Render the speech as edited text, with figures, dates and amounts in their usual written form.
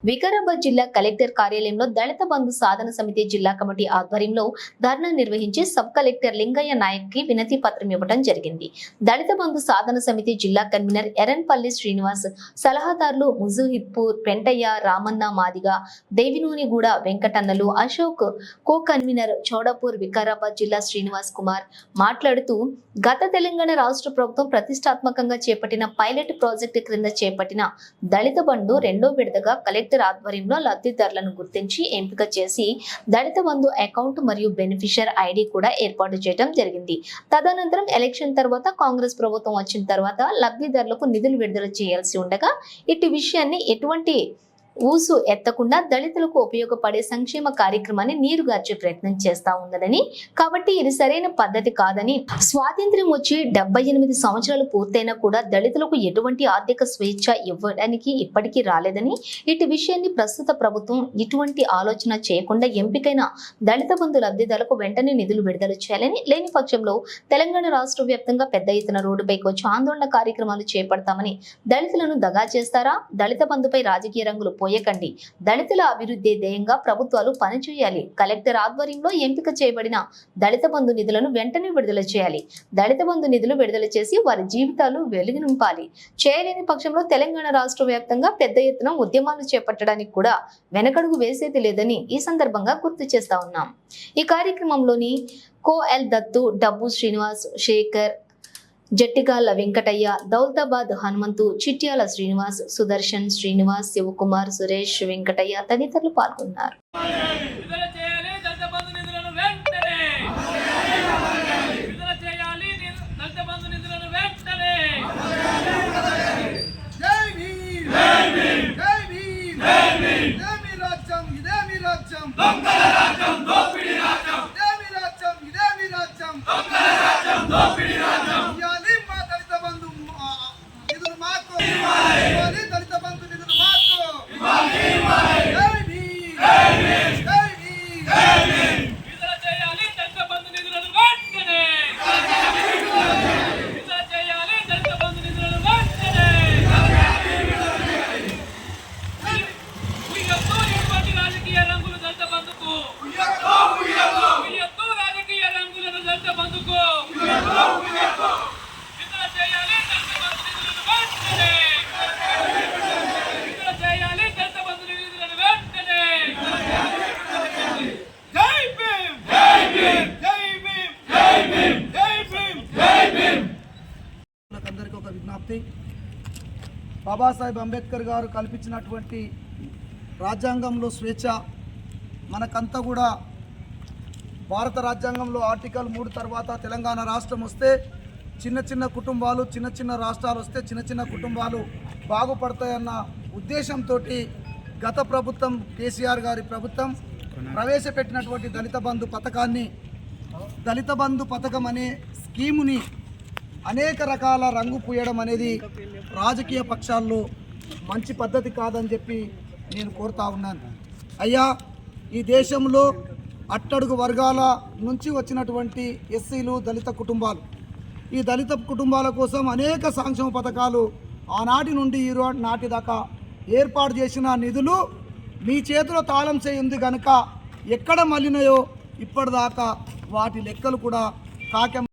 వికారాబాద్ జిల్లా కలెక్టర్ కార్యాలయంలో దళిత బంధు సాధన సమితి జిల్లా కమిటీ ఆధ్వర్యంలో ధర్నా నిర్వహించి సబ్ కలెక్టర్ లింగయ్య నాయక్ కి వినతి పత్రం ఇవ్వడం జరిగింది. దళిత బంధు సాధన సమితి జిల్లా కన్వీనర్ ఎరన్పల్లి శ్రీనివాస్, సలహాదారులు ముజుహిద్పూర్ పెంటయ్య, రామన్న మాదిగ, దేవినూనిగూడ వెంకటన్నలు, అశోక్, కో కన్వీనర్ చౌడపూర్ వికారాబాద్ జిల్లా శ్రీనివాస్ కుమార్ మాట్లాడుతూ గత తెలంగాణ రాష్ట్ర ప్రభుత్వం ప్రతిష్టాత్మకంగా చేపట్టిన పైలట్ ప్రాజెక్టు క్రింద చేపట్టిన దళిత బంధు రెండో విడతగా కలెక్టర్ ఆధ్వర్యంలో లబ్ధిదారులను గుర్తించి ఎంపిక చేసి దళిత బంధు అకౌంట్ మరియు బెనిఫిషియర్ ఐడి కూడా ఏర్పాటు చేయడం జరిగింది. తదనంతరం ఎలక్షన్ తర్వాత కాంగ్రెస్ ప్రభుత్వం వచ్చిన తర్వాత లబ్ధిదారులకు నిధులు విడుదల చేయాల్సి ఉండగా ఇటు విషయాన్ని ఎటువంటి ఊసు ఎత్తకుండా దళితులకు ఉపయోగపడే సంక్షేమ కార్యక్రమాన్ని నీరుగార్చే ప్రయత్నం చేస్తా ఉన్నదని, కాబట్టి ఇది సరైన పద్ధతి కాదని, స్వాతంత్ర్యం వచ్చి 78 సంవత్సరాలు పూర్తయినా కూడా దళితులకు ఎటువంటి ఆర్థిక స్వేచ్ఛ ఇవ్వడానికి ఇప్పటికీ రాలేదని, ఇటు విషయాన్ని ప్రస్తుత ప్రభుత్వం ఇటువంటి ఆలోచన చేయకుండా ఎంపికైన దళిత బంధు లబ్ధిదారులకు వెంటనే నిధులు విడుదల చేయాలని, లేని పక్షంలో తెలంగాణ రాష్ట్ర వ్యాప్తంగా పెద్ద ఎత్తున రోడ్డుపైకి వచ్చి ఆందోళన కార్యక్రమాలు చేపడతామని, దళితులను దగా చేస్తారా, దళిత బంధుపై రాజకీయ రంగులు పోయకండి, దళితుల అభివృద్ధి ధ్యేయంగా ప్రభుత్వాలు పనిచేయాలి, కలెక్టర్ ఆధ్వర్యంలో ఎంపిక చేయబడిన దళిత బంధు నిధులను వెంటనే విడుదల చేయాలి, దళిత బంధు నిధులు విడుదల చేసి వారి జీవితాలు వెలుగు నింపాలి, చేయలేని పక్షంలో తెలంగాణ రాష్ట్ర వ్యాప్తంగా పెద్ద ఎత్తున ఉద్యమాలు చేపట్టడానికి కూడా వెనకడుగు వేసేది లేదని ఈ సందర్భంగా గుర్తు చేస్తా ఉన్నాం. ఈ కార్యక్రమంలోని కో ఎల్ దత్తు, డబ్బు శ్రీనివాస్, శేఖర్, జట్టిగాళ్ల వెంకటయ్య, దౌలతాబాద్ హనుమంతు, చిట్యాల శ్రీనివాస్, సుదర్శన్, శ్రీనివాస్, శివకుమార్, సురేష్, వెంకటయ్య తదితరులు పాల్గొన్నారు. బాబాసాహెబ్ అంబేద్కర్ గారు కల్పించినటువంటి రాజ్యాంగంలో స్వేచ్ఛ మనకంతా కూడా భారత రాజ్యాంగంలో ఆర్టికల్ 3 తర్వాత తెలంగాణ రాష్ట్రం వస్తే చిన్న చిన్న కుటుంబాలు, చిన్న చిన్న రాష్ట్రాలు వస్తే చిన్న చిన్న కుటుంబాలు బాగుపడతాయన్న ఉద్దేశంతో గత ప్రభుత్వం కేసీఆర్ గారి ప్రభుత్వం ప్రవేశపెట్టినటువంటి దళిత బంధు పథకం అనే స్కీముని అనేక రకాల రంగు పూయడం అనేది రాజకీయ పక్షాల్లో మంచి పద్ధతి కాదని చెప్పి నేను కోరుతా ఉన్నాను. అయ్యా, ఈ దేశంలో అట్టడుగు వర్గాల నుంచి వచ్చినటువంటి ఎస్సీలు, దళిత కుటుంబాలు, ఈ దళిత కుటుంబాల కోసం అనేక సంక్షేమ పథకాలు ఆనాటి నుండి ఈ నాటి దాకా ఏర్పాటు చేసిన నిధులు మీ చేతిలో తాళం చేయి ఉంది కనుక ఎక్కడ మళ్ళినాయో ఇప్పటిదాకా వాటి లెక్కలు కూడా కాకె